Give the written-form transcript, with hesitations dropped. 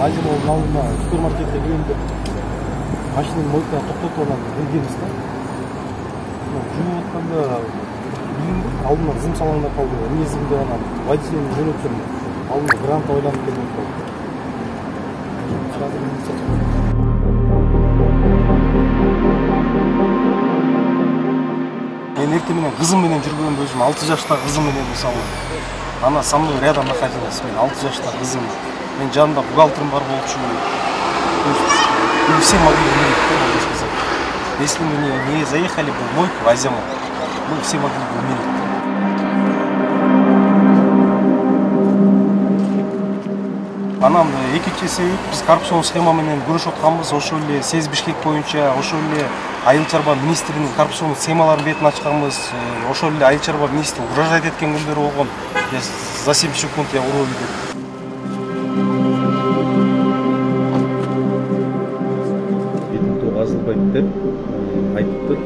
Азимовдун алдына супермаркетке киргенде машинанын мойкасына токтотуп анан киргенбиз да. Жүрүп атканда билинди, алдына зым салаңдап калды. Эмне зым деп анан водитель жөнөтсөм, алдына грант ойланып келип калды. Мен эртең менен кызым менен жүргөндө өзүм 6 жаштагы кызым менен мисалы. Ана со мной рядом находилась. Мен 6 жаштагы кызым. Мен жанымда бухгалтерим бар болчу. Мы все могли умереть, можно сказать. Если мы не заехали бы в мойку, в Азимов, мы все могли бы умереть. Анан экинчи себеп биз коррупцион схема менен көрүшүп атканбыз. Ошол эле СЕЗ Бишкек боюнча, ошол эле Айыл чарба министринин коррупцион схемаларын бетин ачканбыз. Ошол эле Айыл чарба министри угрожать эткен күндөр болгон. За 7 секунд я урою деп. Бетим тоогазылбайт деп айтыптыр.